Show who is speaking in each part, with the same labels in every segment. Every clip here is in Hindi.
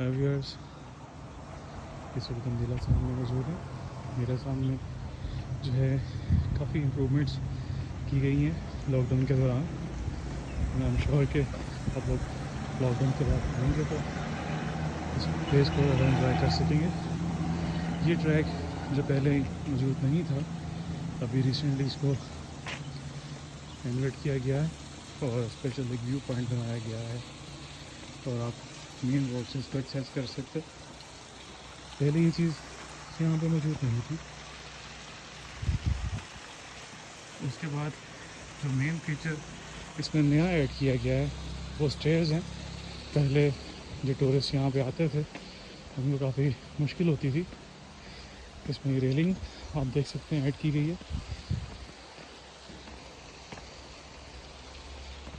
Speaker 1: व्यूअर्स, इस वक्त गंदीला सामने मौजूद है। मेरे सामने जो है काफ़ी इम्प्रूवमेंट्स की गई हैं लॉकडाउन के दौरान। मैं एम श्योर कि आप लोग लॉकडाउन के बाद आएंगे तो इस प्लेस को ज़्यादा इन्जॉय कर सकेंगे। ये ट्रैक जो पहले मौजूद नहीं था, अभी रिसेंटली इसको इन्वेट किया गया है और स्पेशल एक व्यू पॉइंट बनाया गया है और आप मेन रोड से इसको एक्सेस कर सकते। पहले ये चीज़ यहाँ पे मौजूद नहीं थी। उसके बाद जो मेन फीचर इसमें नया ऐड किया गया है वो स्टेयर्स हैं। पहले जो टूरिस्ट यहाँ पे आते थे उनको काफ़ी मुश्किल होती थी। इसमें रेलिंग आप देख सकते हैं ऐड की गई है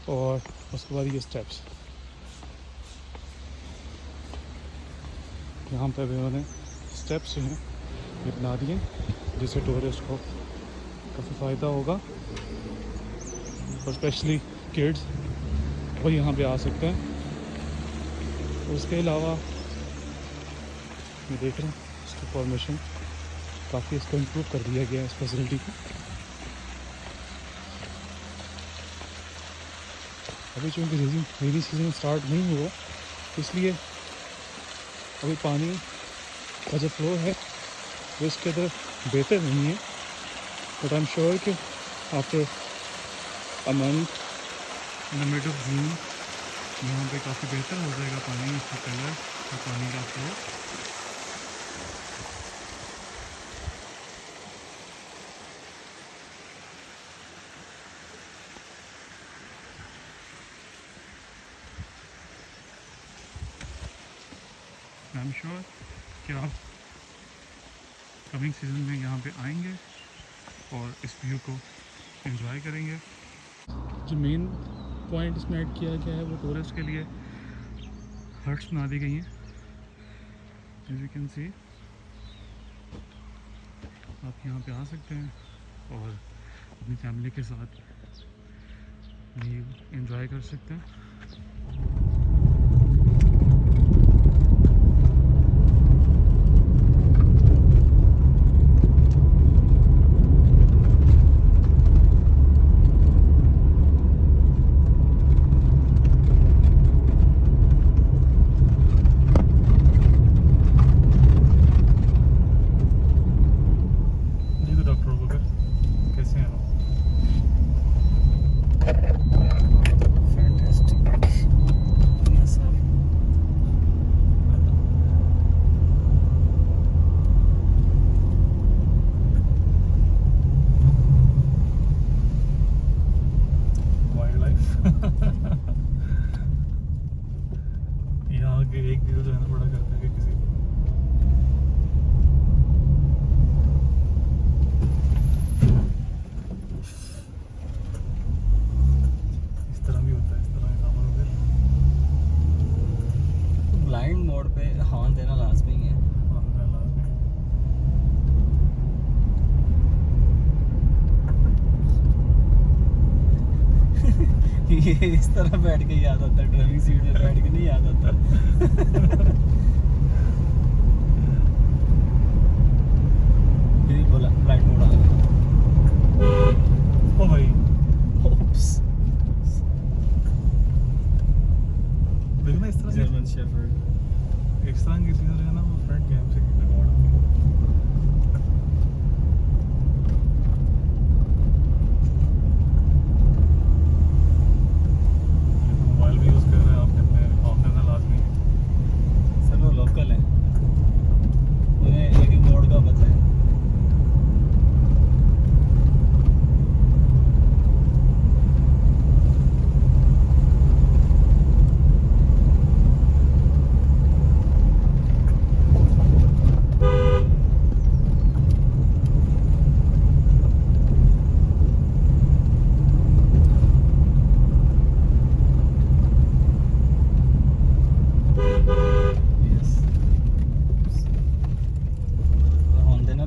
Speaker 1: और उसके बाद ये स्टेप्स यहाँ पे भी उन्होंने स्टेप्स जो हैं ये बना दिए जिससे टूरिस्ट को काफ़ी फ़ायदा होगा और स्पेशली किड्स वो यहाँ पे आ सकते हैं। उसके अलावा मैं देख रहा हूँ इसकी फॉर्मेशन काफ़ी इसको इम्प्रूव कर दिया गया है इस फैसिलिटी को। अभी चूँकि रेनी सीज़न स्टार्ट नहीं हुआ इसलिए अभी पानी का जो फ्लो है वो इसके अंदर बेहतर नहीं है, बट आई एम श्योर कि after a month in the mid of June यहाँ पे काफ़ी बेहतर हो जाएगा पानी, इसका कलर और पानी का फ्लो। आई एम श्योर कि आप कमिंग सीज़न में यहाँ पे आएंगे और इस व्यू को एंजॉय करेंगे। जो मेन पॉइंट इसमें ऐड किया गया है वो टूरिस्ट के लिए हट्स बना दी गई हैं। एज यू कैन सी आप यहाँ पे आ सकते हैं और अपनी फैमिली के साथ व्यू एंजॉय कर सकते हैं। यहाँ के एक दिन तो जाना पड़ा करता है कि किसी इस तरह भी होता है, इस तरह काम होता है।
Speaker 2: ब्लाइंड मोड पे हॉर्न देना लाजमी है। ये इस तरह बैठ के याद आता है, ड्राइविंग सीट में बैठ के नहीं याद आता। फिर बोला ब्लाइंड मोड आ गया।
Speaker 1: ओ भाई
Speaker 2: ओप्स,
Speaker 1: देखना इस तरह
Speaker 2: जर्मन शेफर्ड।
Speaker 1: इस तरह की चीज़ें है ना वो फ्रंट कैम से मोबाइल भी यूज़ कर रहे हैं आप, अपने ऑफ देना लाजमी है।
Speaker 2: सब लोग लोकल हैं, उन्हें एक एक मोड का पता है।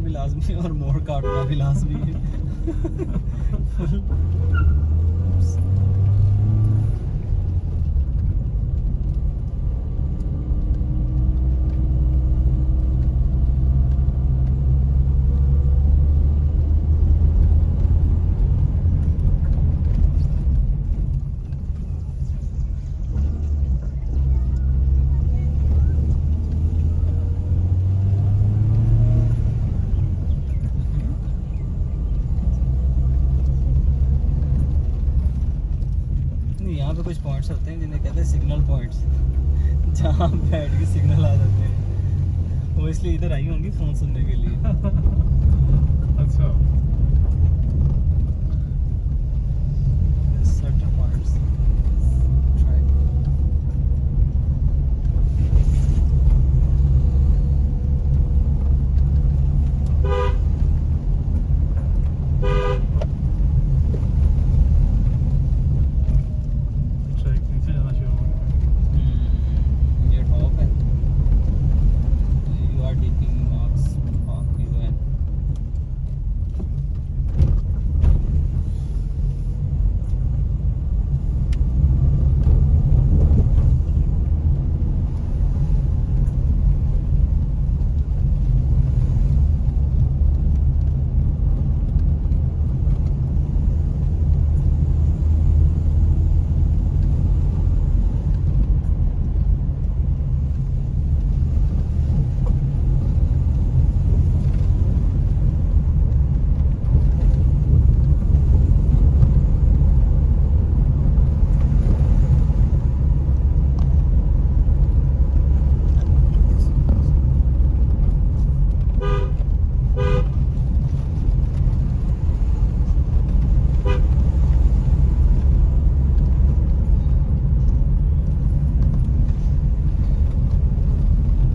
Speaker 2: लाजमी और मोड़ काटना भी लाजमी है। कुछ पॉइंट्स होते हैं जिन्हें कहते हैं सिग्नल पॉइंट्स, जहाँ बैठ के सिग्नल आ जाते हैं। वो इसलिए इधर आई होंगी फ़ोन सुनने के लिए।
Speaker 1: अच्छा,
Speaker 2: सर्टेन पॉइंट्स ट्राई।
Speaker 1: ट्रैक नीचे जाना शुरू हो गया।
Speaker 2: ये टॉप है। You are tipping marks mark you an.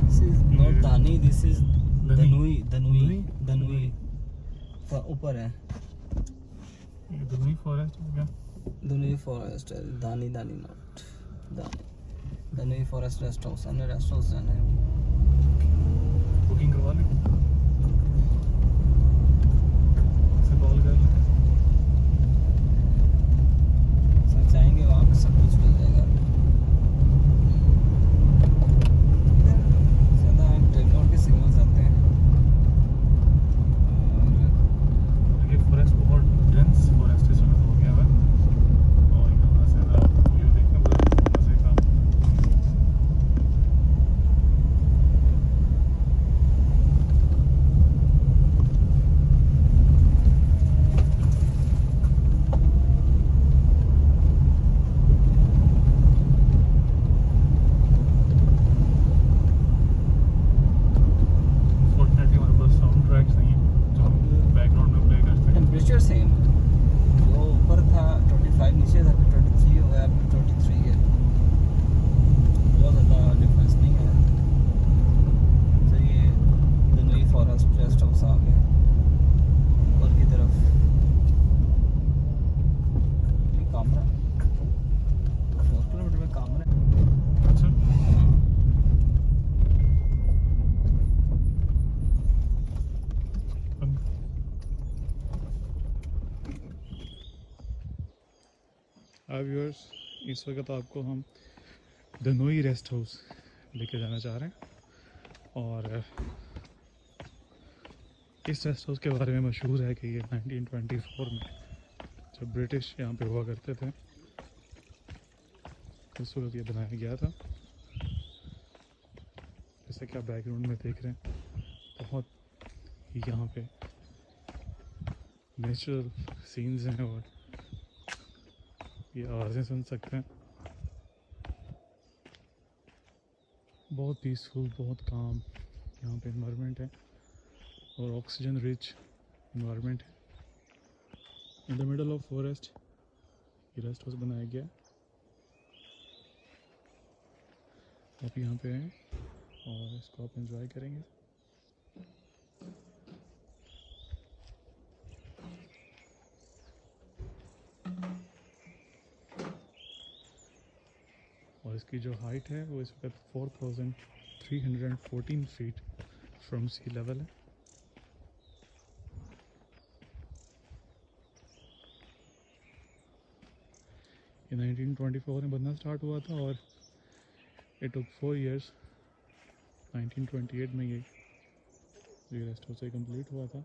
Speaker 2: This is not Dani, this is Danui, Danui, Danui। ऊपर है
Speaker 1: ये दुनी फॉरेस्ट हो गया।
Speaker 2: Danui फॉरेस्ट है, दानी दानी नॉट दानी। Danui फॉरेस्ट रेस्ट हाउस, हमने रेस्ट हाउस जाना है।
Speaker 1: बुकिंग करवा लें, से कॉल कर लें।
Speaker 2: सर जाएंगे वहाँ पे सब कुछ मिल जाएगा। ज़्यादा टेलीनॉर के सिग्नल्स आते हैं और
Speaker 1: ये फॉरेस्ट बहुत डेंस फॉरेस्ट इस वक्त हो गया है, और यहाँ से व्यू देखने बहुत मज़े का। Fortunately हमारे पास साउंड ट्रैक्स नहीं है जो हम बैकग्राउंड में प्ले कर सकते हैं।
Speaker 2: टेम्परेचर सेम, जो ऊपर था 25, नीचे था फिर 23 हो गया, फिर 23 है। बहुत ज़्यादा डिफरेंस नहीं है। तो ये दनोई फॉरेस्ट रेस्ट हाउस आ गया ऊपर की तरफ। ये कामरा 4 किलोमीटर में कामरा है।
Speaker 1: अच्छा, अब व्यूअर्स इस वक्त आपको हम दनोई रेस्ट हाउस लेके जाना चाह रहे हैं, और इस रेस्ट हाउस के बारे में मशहूर है कि ये 1924 में जब ब्रिटिश यहाँ पे हुआ करते थे उस वक्त ये बनाया गया था। जैसे कि आप बैकग्राउंड में देख रहे हैं, बहुत यहाँ पे नेचुरल सीन्स हैं और ये आवाज़ें सुन सकते हैं। बहुत पीसफुल, बहुत काम यहाँ पे इन्वायरमेंट है और ऑक्सीजन रिच इन्वायरमेंट है। In the middle of forest ये रेस्ट हाउस बनाया गया। आप यहाँ पे हैं और इसको आप एंजॉय करेंगे। और इसकी जो हाइट है वो इस वक्त 4314 फीट फ्रॉम सी लेवल है। ये 1924 में बनना स्टार्ट हुआ था और इट टुक 4 इयर्स। 1928 में ये रेस्ट हाउस कंप्लीट हुआ था।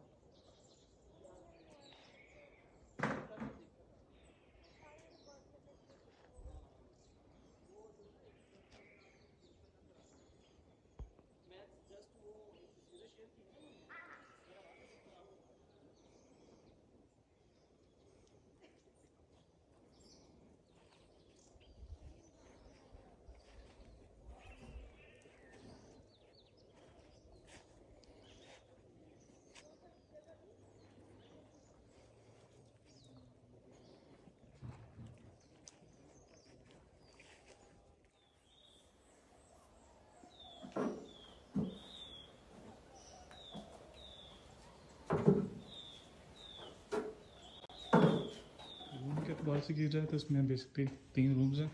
Speaker 1: से की जाए तो इसमें बेसिकली 3 रूम्स हैं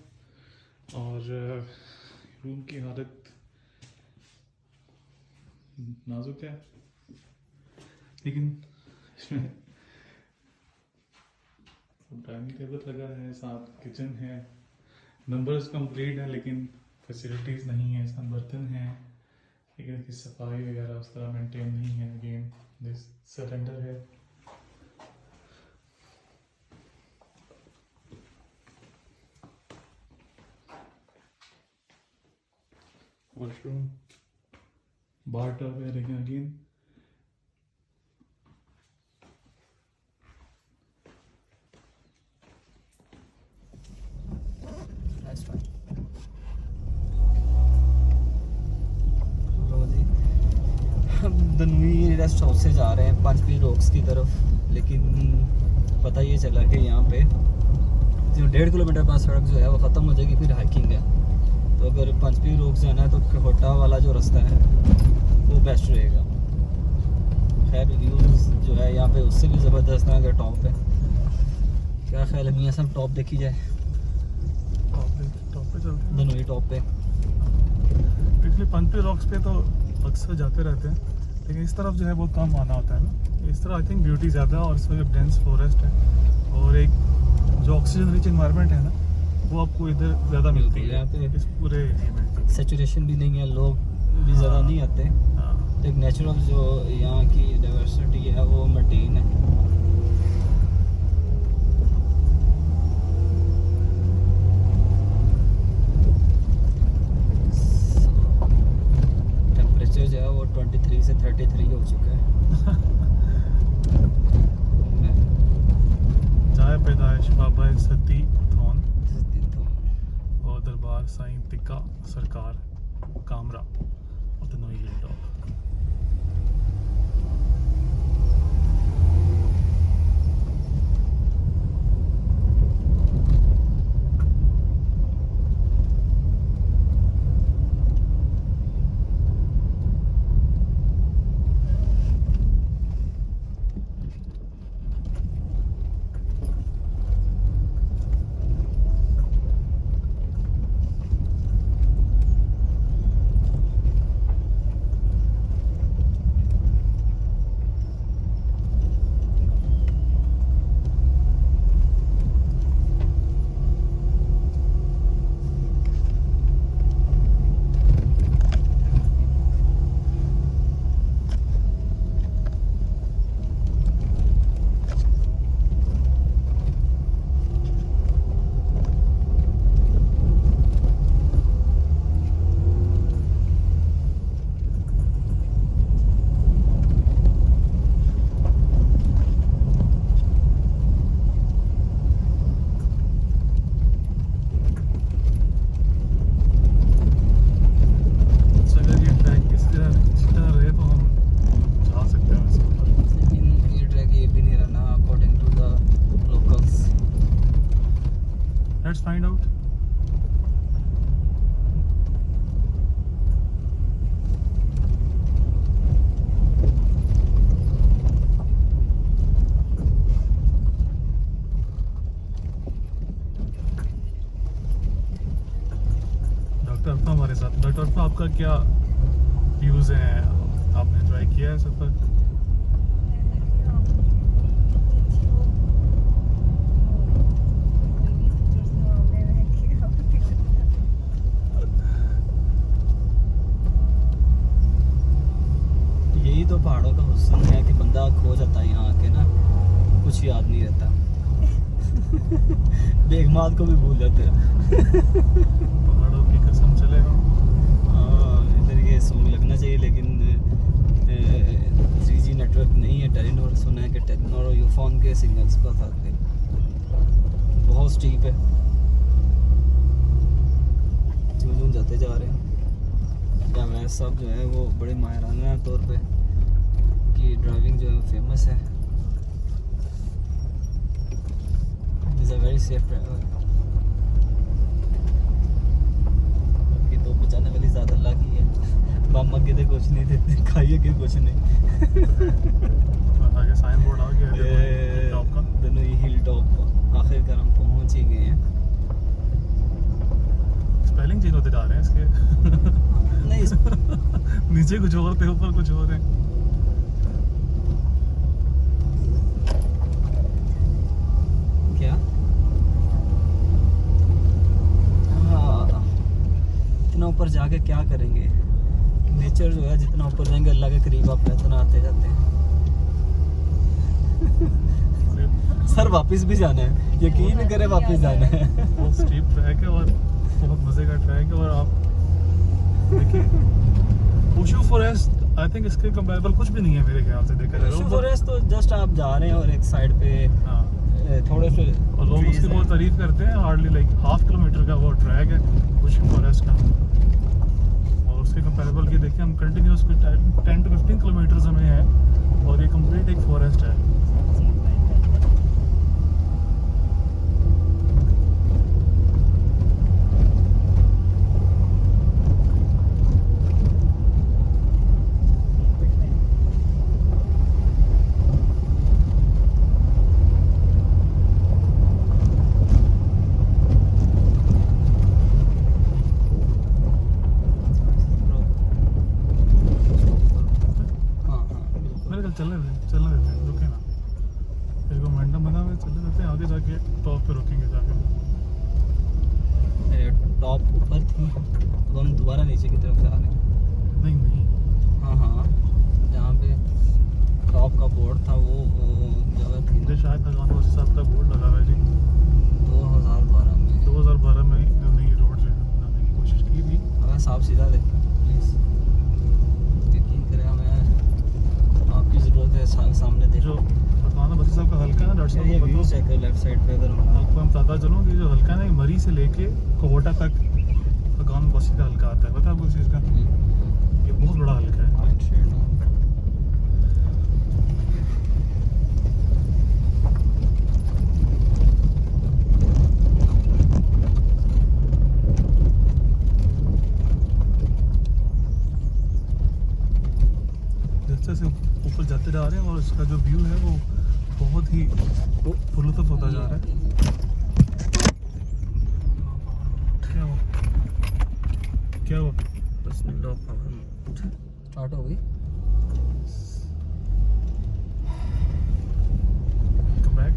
Speaker 1: और रूम की हालत नाजुक है, लेकिन इसमें डाइनिंग टेबल लगा है, साथ किचन है, नंबर्स कंप्लीट हैं लेकिन फैसिलिटीज़ नहीं है। साथ बर्तन हैं लेकिन इसकी सफाई वगैरह उस तरह मेंटेन नहीं है। अगेन दिस सिलेंडर है, वॉशरूम, बार टब है, लेकिन अगेन
Speaker 2: That's fine. लो जी, हम दनवी रेस्ट हाउस से जा रहे हैं 5 पी रॉक्स की तरफ, लेकिन पता ये चला कि यहाँ पे जो 1.5 किलोमीटर पास सड़क जो है वो ख़त्म हो जाएगी, फिर हाइकिंग है। तो अगर 5 पी रॉक्स जाना है तो कहोटा वाला जो रास्ता है वो बेस्ट रहेगा। खैर व्यूज़ जो है यहाँ पे उससे भी ज़बरदस्त है अगर टॉप है। क्या ख्याल है मियाँ साहब, टॉप देखी जाए?
Speaker 1: टॉप पे चलते हैं।
Speaker 2: दनवी टॉप पे
Speaker 1: एक्चुअली पंचपी रॉक्स पे तो अक्सर जाते रहते हैं, लेकिन इस तरफ जो है बहुत कम आना होता है ना। इस तरफ आई थिंक ब्यूटी ज़्यादा है और इस वजह डेंस फॉरेस्ट है और एक जो ऑक्सीजन रिच इन्वायरमेंट है ना वो आपको इधर ज़्यादा मिलती है
Speaker 2: यहाँ पे
Speaker 1: इस पूरे एरिया में।
Speaker 2: सैचुरेशन भी नहीं है, लोग भी ज़्यादा नहीं आते।
Speaker 1: हाँ,
Speaker 2: तो एक नेचुरल जो यहाँ की डाइवर्सिटी है वो मेंटेन है। टेम्परेचर जो है वो 23 से 33 हो चुका है।
Speaker 1: चाय पैदाइश बाबा सती थोन और दरबार साईं तिक्का सरकार कामरा और Tanoi hill top. Let's find out. Doctor Arfa हमारे साथ। डॉक्टर अरफा, आपका क्या व्यूज़ हैं? आपने ट्राई किया है सफ़र?
Speaker 2: यही तो पहाड़ों का हुस्न है कि बंदा खो जाता है यहाँ आके ना, कुछ याद नहीं रहता। बेगमाल को भी भूल जाते हैं।
Speaker 1: पहाड़ों की कसम चलेगा।
Speaker 2: हाँ, इधर ये सॉन्ग लगना चाहिए, लेकिन 3G नेटवर्क नहीं है। टेलीनॉर सुना है कि टेलीनॉर और यूफोन के सिग्नल्स पर फर्क है, बहुत स्टीप है। झूम जाते जा रहे हैं। जावेद साहब जो है वो बड़े माहिराना तौर पे की ड्राइविंग जो है फेमस है। Is a very safe driver. बाकी तो बचाने वाली ज़्यादा अल्लाह की है। बम आगे तो कुछ नहीं देते, खाइए के कुछ नहीं।
Speaker 1: आगे साइन बोर्ड आ गया है टॉप का।
Speaker 2: दोनों ही हिल टॉप आखिरकार हम पहुंच नीचे ही गए हैं।
Speaker 1: स्पेलिंग चेंज होते जा रहे हैं इसके।
Speaker 2: नहीं
Speaker 1: नीचे कुछ और थे, ऊपर कुछ और है।
Speaker 2: क्या हाँ, इतना ऊपर जाके क्या करेंगे। नेचर जो है जितना ऊपर जाएंगे अल्लाह के करीब आप उतना आते जाते हैं। सर वापस भी जाना है, यकीन करे वापस जाना है।
Speaker 1: बहुत स्टीप ट्रैक है और बहुत मजे का ट्रैक है। और आप देखिए ओशो फॉरेस्ट, आई थिंक इसके कंपैरेबल कुछ भी नहीं है मेरे ख्याल से देखा जाए।
Speaker 2: ओशो फॉरेस्ट तो जस्ट आप जा रहे हैं और एक साइड पे
Speaker 1: हाँ,
Speaker 2: थोड़े से
Speaker 1: और लोग
Speaker 2: trees
Speaker 1: उसकी
Speaker 2: हैं।
Speaker 1: बहुत तारीफ करते हैं। हार्डली लाइक हाफ किलोमीटर का वो ट्रैक है ओशो फॉरेस्ट का। और उसके कंपैरेबल ये देखिए हम कंटिन्यूस 10 to 15 किलोमीटर्स हमें है और ये कंप्लीट एक फॉरेस्ट है। मेरे ख्याल चलने देते हैं, रुके ना। एक मोमेंटम बना हुआ है, चलने देते हैं। आगे जाके टॉप पे रुकेंगे जाके।
Speaker 2: टॉप ऊपर थी, अब हम दोबारा नीचे की तरफ जा रहे हैं।
Speaker 1: नहीं
Speaker 2: हाँ हाँ, जहाँ पे टॉप का बोर्ड था वो जगह थी
Speaker 1: मुझे शायद भगवान वासी साहब का बोर्ड लगा हुआ है जी।
Speaker 2: 2012 में।
Speaker 1: 2012 में इन्होंने ये रोड जो है बनाने की कोशिश की थी।
Speaker 2: अगर साफ सीधा देखो प्लीज़, यकीन करें हमें आपकी ज़रूरत है। सामने
Speaker 1: जो
Speaker 2: देखो
Speaker 1: भगवान वासी साहब का हल्का है ना, डॉक्टर
Speaker 2: ये
Speaker 1: साहब
Speaker 2: व्यू
Speaker 1: को
Speaker 2: चेक करो लेफ्ट साइड पे। अगर हम
Speaker 1: आपको हम बताता चलूँ कि जो हल्का है ना, ये मरी से लेके कोहोटा तक भगवान वासी का हल्का आता है। पता है आपको इस चीज़ का? ये बहुत बड़ा हल्का है।
Speaker 2: वाइट शेड
Speaker 1: जैसे से ऊपर जाते जा रहे हैं और इसका जो व्यू है वो बहुत ही पुरलुत्फ होता जा रहा है। क्या हुआ? क्या हुआ?
Speaker 2: स्टार्ट हो गई।
Speaker 1: Come back.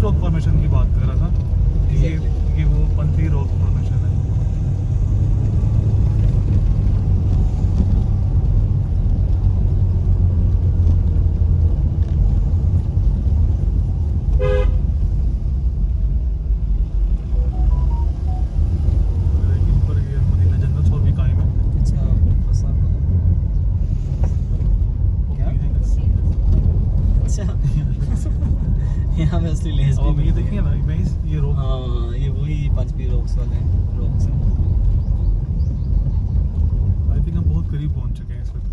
Speaker 1: रॉक फॉर्मेशन की बात कर रहा था। ये वो पंथी रॉक फॉर्मेशन है।
Speaker 2: यहाँ में असली लेस
Speaker 1: अब ये देखिए ना, ये रोक,
Speaker 2: हाँ ये वही पंचपी रॉक्स वाले रॉक्स हैं।
Speaker 1: आई थिंक हम बहुत करीब पहुंच चुके हैं इस वक्त।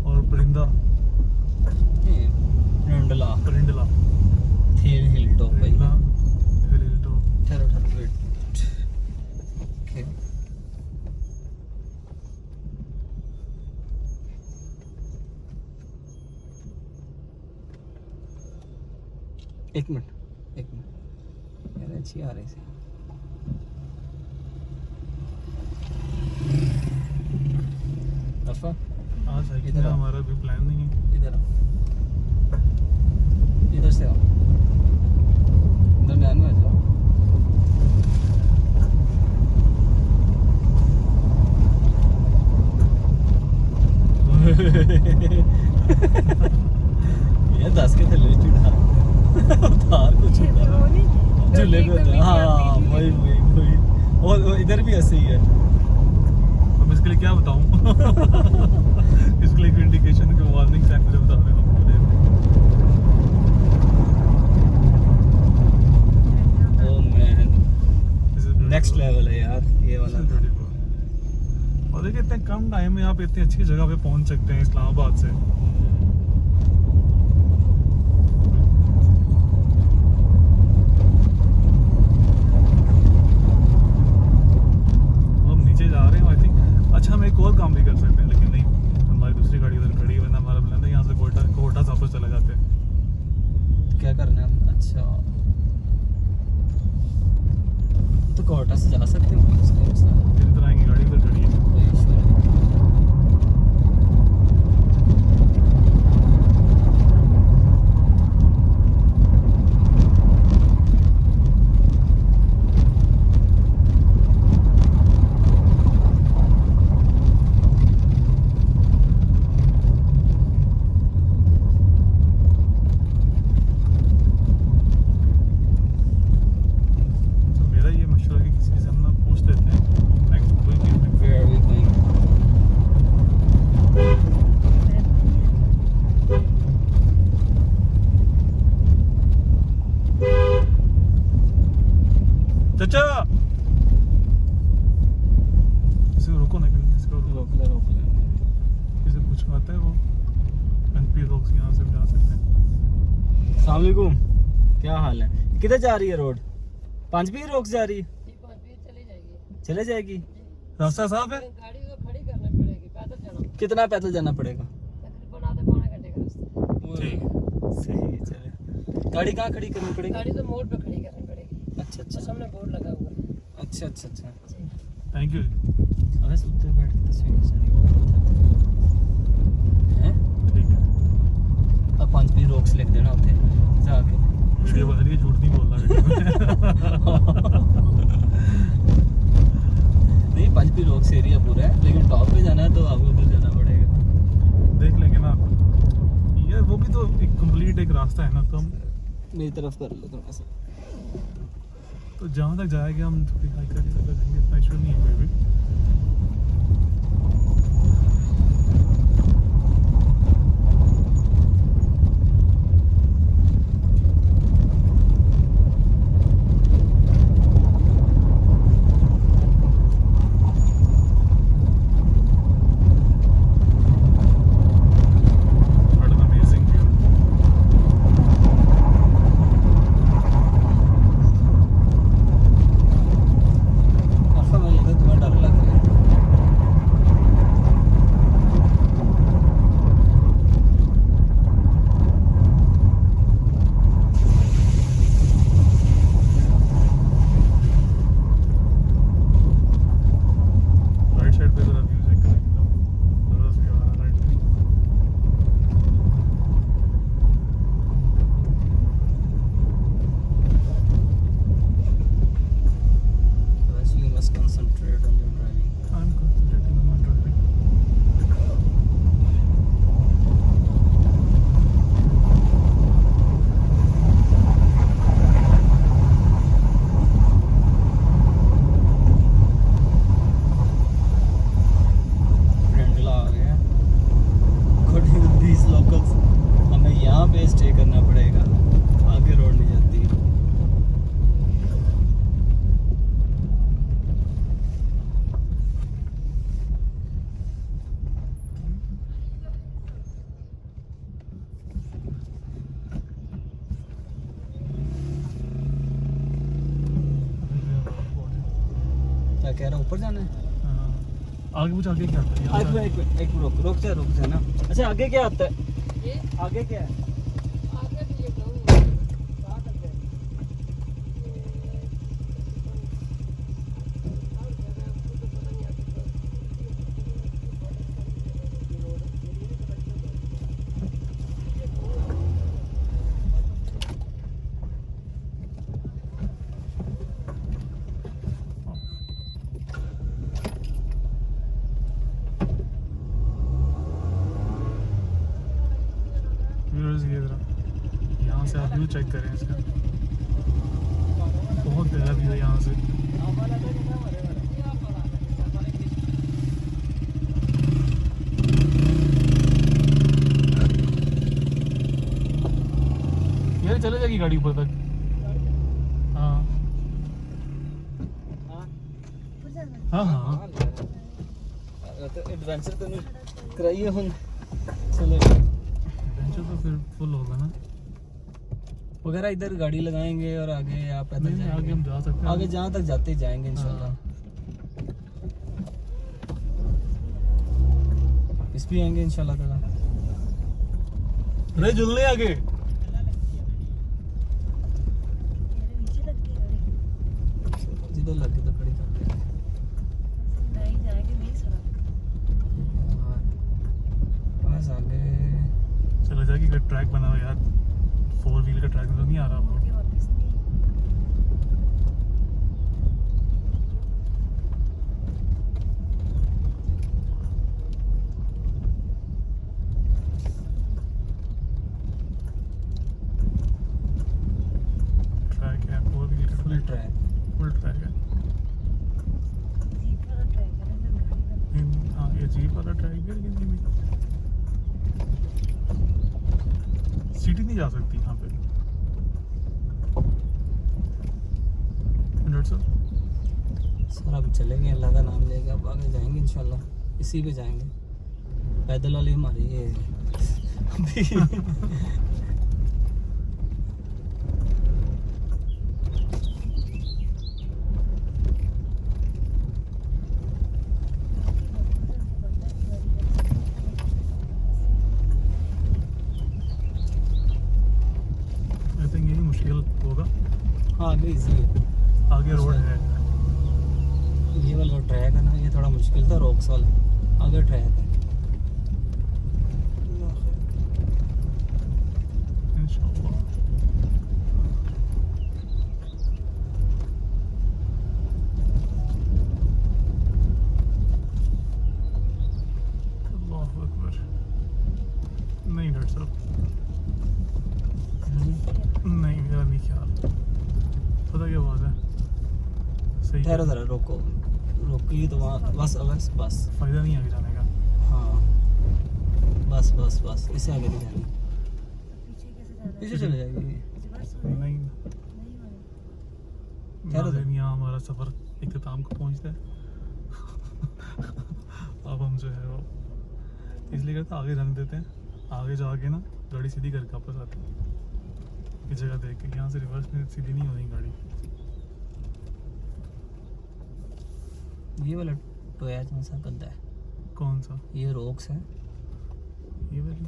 Speaker 1: और परिंदा
Speaker 2: परिंडला
Speaker 1: परिंडला
Speaker 2: हिल टॉप भाई।
Speaker 1: परिंडला हिल टॉप।
Speaker 2: ठहरो वेट एक मिनट यार अच्छी आ रही है। अफा
Speaker 1: आज है
Speaker 2: इधर आओ।
Speaker 1: हमारा भी प्लान नहीं है।
Speaker 2: इधर आओ, इधर से आओ, दरम्यान में आ जाओ। ये 10 के थले चुड़ा उतार को चुड़ा झूले को। हाँ वही और इधर भी ऐसे ही है।
Speaker 1: अब इसके लिए क्या बताऊं? इसके लिए इंडिकेशन के वार्निंग साइन मुझे बता रहे हो।
Speaker 2: ओह मैन, नेक्स्ट लेवल है यार ये वाला।
Speaker 1: और देखिए इतने कम टाइम में आप इतनी अच्छी जगह पे पहुंच सकते हैं इस्लामाबाद से। हम नीचे जा रहे हैं आई थिंक। अच्छा हम एक और काम भी कर सकते हैं, लेकिन नहीं, हमारी दूसरी गाड़ी उधर खड़ी है, वरना हमारा प्लान था यहाँ से कोटा वापस चले जाते हैं।
Speaker 2: क्या करना है? अच्छा तो कोटा से जा सकते हैं
Speaker 1: तेरी तरह की गाड़ी उधर खड़ी है। मेरा ये मशवरा है कि किसी से हम ना पूछ लेते हैं next
Speaker 2: Where are we going?
Speaker 1: चाचा इसे रोको ना, इसको रोको।
Speaker 2: रोक ले।
Speaker 1: किसे पूछवाता है वो एनपी रोक्स यहाँ से भी जा सकते हैं।
Speaker 2: अस्सलाम वालेकुम, क्या हाल है? किधर जा रही है रोड? पांचपीर रोक जा रही है? चले जाएगी।
Speaker 1: रास्ता साफ है?
Speaker 3: गाड़ी को खड़ी करनी पड़ेगी, पैदल जाना
Speaker 2: कितना पैदल जाना पड़ेगा?
Speaker 3: तकरीबन आधे पौने घंटे का रास्ता।
Speaker 1: ठीक है।
Speaker 2: सही है, चले। गाड़ी कहाँ खड़ी करनी पड़ेगी?
Speaker 3: गाड़ी तो मोड़ पे खड़ी करनी पड़ेगी।
Speaker 2: अच्छा
Speaker 3: बस
Speaker 2: अच्छा
Speaker 3: हमने बोर्ड लगा हुआ है।
Speaker 2: अच्छा।
Speaker 3: जी।
Speaker 1: Thank you.
Speaker 2: अबे उधर बैठ के तस्वीर खींचने हैं।
Speaker 1: ठीक है।
Speaker 2: अब पांचपीर रोक्स लिख देना उधर जाके।
Speaker 1: वीडियो बना रही है, झूठ नहीं बोलना वीडियो में।
Speaker 2: नहीं, पांचपीर रोक्स एरिया पूरा है, लेकिन टॉप पे जाना है तो आपको उधर जाना पड़ेगा।
Speaker 1: देख लेंगे ना यार, वो भी तो एक कंप्लीट एक रास्ता है ना, तो हम
Speaker 2: मेरी तरफ कर लो थोड़ा सा।
Speaker 1: तो जहाँ तक जाएंगे हम थोड़ी हाइक करके चले जाएंगे, इतना इशू नहीं है कोई भी। What an amazing view.
Speaker 2: अफा मुझे तो तुम्हें डर लग रहा है।
Speaker 1: राइट साइड पे जरा व्यू चेक करें एकदम जबरदस्त व्यू आ रहा है राइट पे।
Speaker 2: Bas, you must concentrate on your driving.
Speaker 1: I'm concentrating on my driving.
Speaker 2: रेंडला आ गया। According to these locals, हमें यहाँ पे स्टे करना पड़ेगा, आगे रोड नहीं जाती। क्या कह रहा है, ऊपर जाना है?
Speaker 1: हाँ। आगे कुछ आगे क्या आता है यहाँ से?
Speaker 2: एक मिनट रुक जा ना। अच्छा आगे क्या आता है?
Speaker 3: ये
Speaker 2: आगे क्या है?
Speaker 3: आगे भी ये कहूँ
Speaker 1: से आप व्यू चेक करें इसका, बहुत प्यारा व्यू है यहाँ से। यार चले जाएगी गाड़ी ऊपर तक। हाँ हाँ हाँ
Speaker 2: एडवेंचर तो नहीं कराइए हम, चलो
Speaker 1: एडवेंचर तो फिर फुल होगा ना।
Speaker 2: वगैरह इधर गाड़ी लगाएंगे और आगे आप पैदल
Speaker 1: नहीं, आगे
Speaker 2: जाएंगे।
Speaker 1: हम जा सकते हैं।
Speaker 2: आगे जहाँ तक जाते जाएंगे इंशाल्लाह। इस भी आएंगे इंशाल्लाह ताला।
Speaker 1: अरे जुलने आगे
Speaker 2: जिधर लग गई तो खड़ी करते हैं। बस आगे
Speaker 1: चले जाएगी। कोई ट्रैक बना हुआ यार, 4 व्हील का ट्रैक तो नहीं आ रहा आपको। ट्रैक है 4 व्हील का,
Speaker 2: फुल ट्रैक।
Speaker 1: फुल ट्रैक है। हाँ ये जीप वाला ट्रैक भी है, लेकिन ये भी सिटी नहीं जा सकती यहाँ पे। मिनट सर
Speaker 2: सर अब चलेंगे, अल्लाह का नाम लेके अब आगे जाएंगे इंशाल्लाह। इसी पे जाएंगे, पैदल वाली हमारी ये
Speaker 1: आई थिंक यही मुश्किल होगा।
Speaker 2: हाँ आगे इजी है।
Speaker 1: आगे रोड है।
Speaker 2: ये वाला ट्रैक है ना, ये थोड़ा मुश्किल था, रोक्स वाला। आगे ट्रैक है।
Speaker 1: इंशाल्लाह अल्लाहु अकबर। नहीं डॉक्टर साहब, नहीं मेरा नहीं ख्याल। पता क्या बात है, सही
Speaker 2: ठहरो जरा, रोको रोकी तो वहाँ बस बस बस।
Speaker 1: फायदा नहीं आगे जाने का।
Speaker 2: हाँ बस बस बस, इससे आगे नहीं जानी, पीछे चले जाएगी।
Speaker 1: नहीं
Speaker 2: ठहरो तो।
Speaker 1: नाज़रीन, यहाँ हमारा सफ़र इख्तिताम को पहुँचता है। अब हम जो है वो इसलिए कहते हैं आगे जाने देते हैं। आगे जाके ना गाड़ी सीधी करके वापस आते हैं इस जगह देख के। यहाँ से रिवर्स में सीधी नहीं होनी गाड़ी।
Speaker 2: ये वाला टोया कौन सा गद्दा है?
Speaker 1: कौन सा?
Speaker 2: ये रोक्स है।
Speaker 1: ये वाली।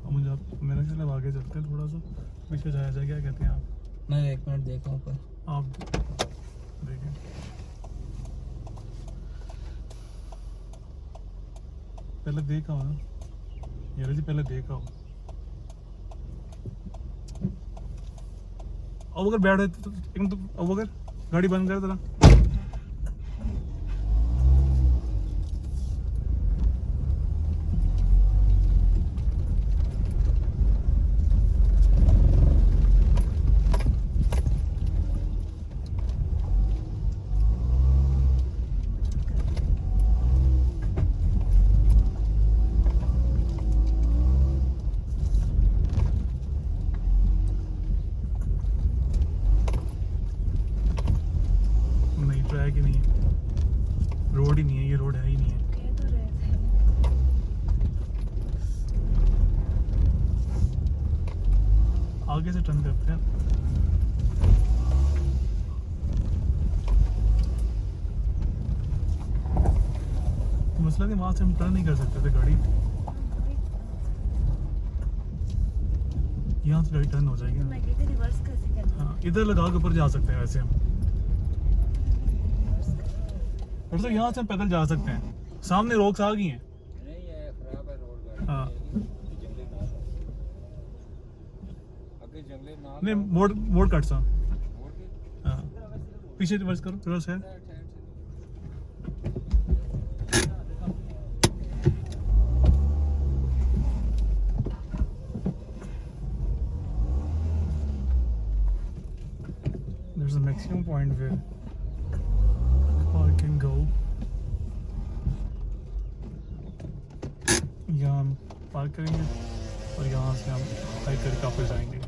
Speaker 1: अब मुझे मेरा ख्याल है आगे चलते हैं, थोड़ा सा पीछे जाया जाए। क्या कहते हैं आप?
Speaker 2: मैं 1 मिनट देखा ऊपर।
Speaker 1: आप देखें। पहले देखा हो ना यार जी, पहले देखा हो। अब अगर बैठ जाते तो एकदम, तो अब अगर गाड़ी बंद कर देना। नहीं ट्रैक ही नहीं है, रोड ही नहीं है, ये रोड है ही नहीं है। आगे से टर्न करते हैं। मसला कि वहां से हम टर्न नहीं कर सकते थे गाड़ी, यहाँ से गाड़ी टर्न हो जाएगी ना। हाँ इधर लगा के ऊपर जा सकते हैं वैसे हम। और तो यहाँ से हम पैदल जा सकते हैं। सामने रोक्स आ गई हैं।
Speaker 2: नहीं है, खराब है रोड।
Speaker 1: हाँ
Speaker 2: जंगली नाल आगे जंगली नाल
Speaker 1: नहीं, मोड़ कट सा।
Speaker 2: मोड़ के
Speaker 1: हाँ पीछे रिवर्स करो, रिवर्स है। Maximum point where car can go. यहाँ हम पार्क करेंगे और यहाँ से हम हाइक करके वापस जाएंगे।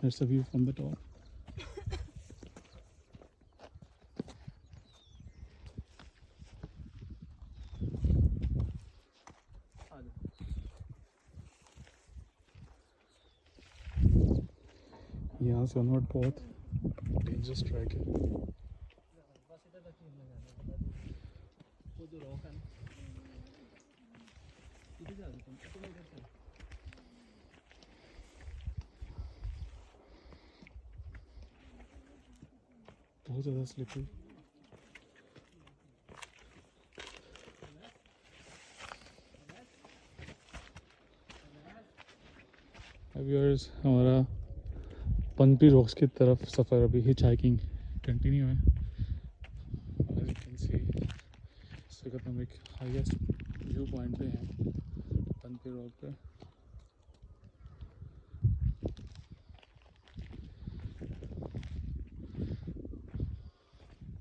Speaker 1: That's the view from the top. यहाँ से ऑनवर्ड बहुत डेंजरस ट्रैक है।
Speaker 2: बस इधर तक ही जाना है। वो जो रॉक है ना, इधर जा सकते हैं, तो इधर से
Speaker 1: बहुत ज़्यादा स्लिपरी। व्यूअर्स, हमारा पनपी रॉक्स की तरफ सफ़र अभी हिच हाइकिंग कंटिन्यू है। As you can see, इस वक्त हम एक हाईएस्ट व्यू पॉइंट पे हैं पनपी रॉक पे।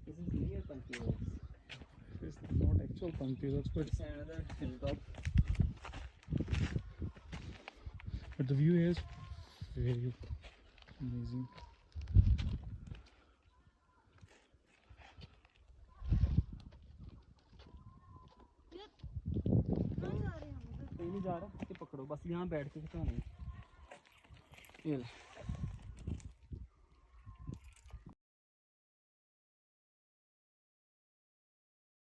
Speaker 2: This is near Panki Rocks.
Speaker 1: It's not actual Pampi Rocks,
Speaker 2: It's another hilltop.
Speaker 1: but the view is very amazing.
Speaker 2: कहीं नहीं जा रहा, ये पकड़ो बस, यहाँ बैठ के खिंचवाना है। ये ले।